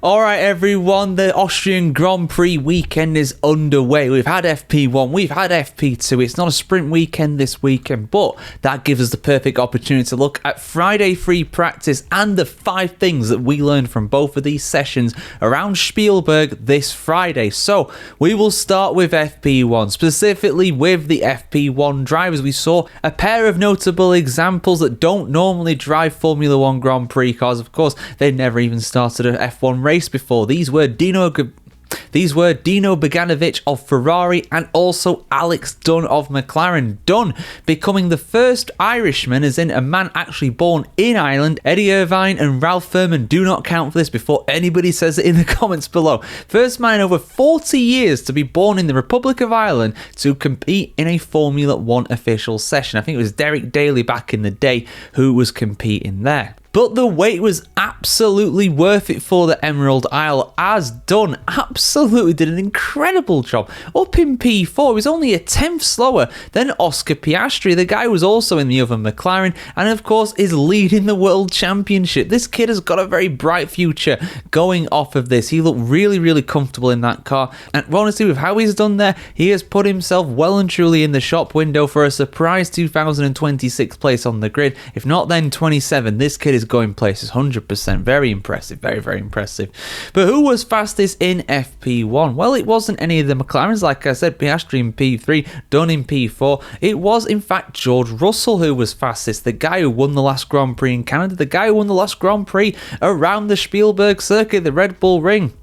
Alright everyone, the Austrian Grand Prix weekend is underway. We've had FP1, we've had FP2. It's not a sprint weekend this weekend, but that gives us the perfect opportunity to look at Friday free practice and the 5 things that we learned from both of these sessions around Spielberg this Friday. So we will start with FP1, specifically with the FP1 drivers. We saw a pair of notable examples that don't normally drive Formula 1 Grand Prix cars. Of course, they've never even started an F1 race before. These were Dino Beganovic of Ferrari and also Alex Dunne of McLaren. Dunne becoming the first Irishman, as in a man actually born in Ireland. Eddie Irvine and Ralph Furman do not count for this before anybody says it in the comments below. First man in over 40 years to be born in the Republic of Ireland to compete in a Formula 1 official session. I think it was Derek Daly back in the day who was competing there. But the wait was absolutely worth it for the Emerald Isle, as Dunne absolutely did an incredible job. Up in P4, he was only a 10th slower than Oscar Piastri, the guy who was also in the other McLaren, and of course is leading the World Championship. This kid has got a very bright future going off of this. He looked really, really comfortable in that car, and honestly, with how he's done there, he has put himself well and truly in the shop window for a surprise 2026 place on the grid. If not, then 27. This kid is going places 100%. Very impressive, very, very impressive. But who was fastest in FP1? Well, it wasn't any of the McLarens. Like I said, Piastri in P3, Dunne in P4. It was in fact George Russell who was fastest, the guy who won the last Grand Prix in Canada, the guy who won the last Grand Prix around the Spielberg circuit, the Red Bull Ring.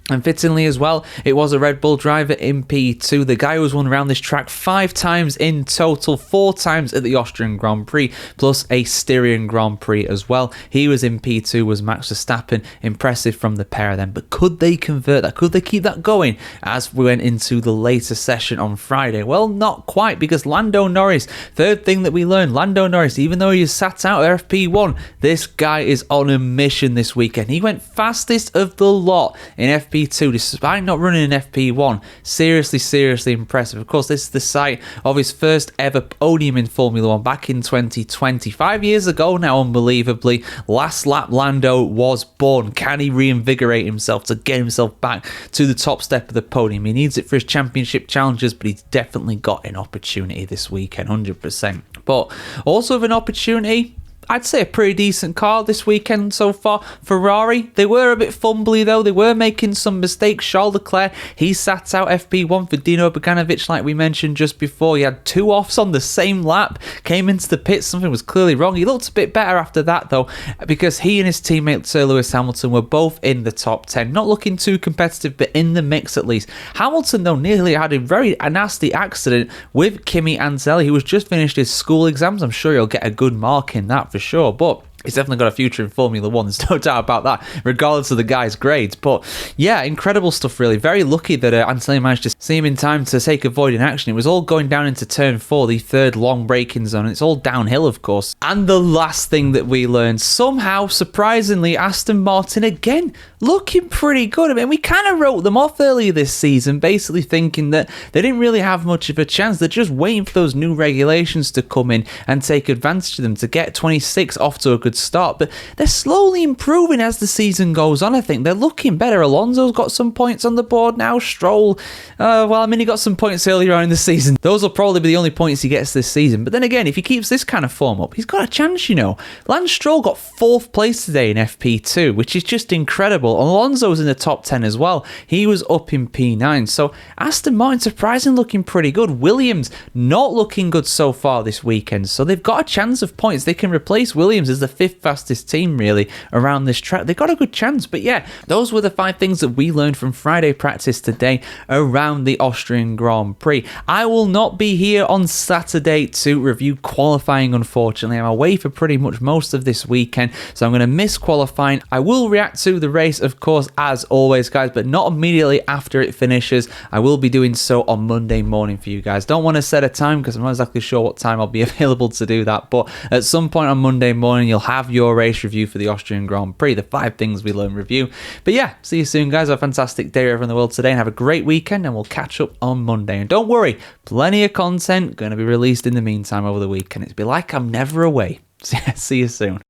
And fittingly as well, it was a Red Bull driver in P2, the guy who's won around this track 5 times in total, 4 times at the Austrian Grand Prix, plus a Styrian Grand Prix as well. He was in P2, was Max Verstappen. Impressive from the pair of them. But could they convert that? Could they keep that going as we went into the later session on Friday? Well, not quite, because Lando Norris, third thing that we learned, Lando Norris, even though he sat out of FP1, this guy is on a mission this weekend. He went fastest of the lot in FP2 despite not running an FP1. Seriously impressive. Of course, this is the site of his first ever podium in Formula 1 back in 2020. 5 years ago now, unbelievably. Last lap Lando was born. Can he reinvigorate himself to get himself back to the top step of the podium? He needs it for his championship challenges, but he's definitely got an opportunity this weekend, 100%. But also with an opportunity, I'd say a pretty decent car this weekend so far. Ferrari, they were a bit fumbly though. They were making some mistakes. Charles Leclerc, he sat out FP1 for Dino Beganovic like we mentioned just before. He had 2 offs on the same lap, came into the pits, something was clearly wrong. He looked a bit better after that though, because he and his teammate Sir Lewis Hamilton were both in the top 10. Not looking too competitive, but in the mix at least. Hamilton though nearly had a nasty accident with Kimi Antonelli, who was just finished his school exams. I'm sure he'll get a good mark in that for sure, but he's definitely got a future in Formula 1, there's no doubt about that, regardless of the guy's grades. But yeah, incredible stuff really. Very lucky that Antonelli managed to see him in time to take avoiding action. It was all going down into turn 4, the third long braking zone, and it's all downhill of course. And the last thing that we learned, somehow, surprisingly, Aston Martin again looking pretty good. I mean, we kind of wrote them off earlier this season, basically thinking that they didn't really have much of a chance. They're just waiting for those new regulations to come in and take advantage of them to get 26 off to a good start. But they're slowly improving as the season goes on. I think they're looking better. Alonso's got some points on the board now. Stroll, he got some points earlier on in the season. Those will probably be the only points he gets this season. But then again, if he keeps this kind of form up, he's got a chance, you know. Lance Stroll got 4th place today in FP2, which is just incredible. Alonso's in the top 10 as well. He was up in P9. So Aston Martin surprisingly looking pretty good. Williams not looking good so far this weekend. So they've got a chance of points. They can replace Williams as the 5th fastest team really around this track. They've got a good chance. But yeah, those were the 5 things that we learned from Friday practice today around the Austrian Grand Prix. I will not be here on Saturday to review qualifying, unfortunately. I'm away for pretty much most of this weekend, so I'm going to miss qualifying. I will react to the race, of course, as always, guys, but not immediately after it finishes. I will be doing so on Monday morning for you guys. Don't want to set a time because I'm not exactly sure what time I'll be available to do that, but at some point on Monday morning, you'll have your race review for the Austrian Grand Prix, the 5 things we learned review. But yeah, see you soon, guys. Have a fantastic day everywhere in the world today, and have a great weekend, and we'll catch up on Monday. And don't worry, plenty of content going to be released in the meantime over the weekend. It'll be like I'm never away. See you soon.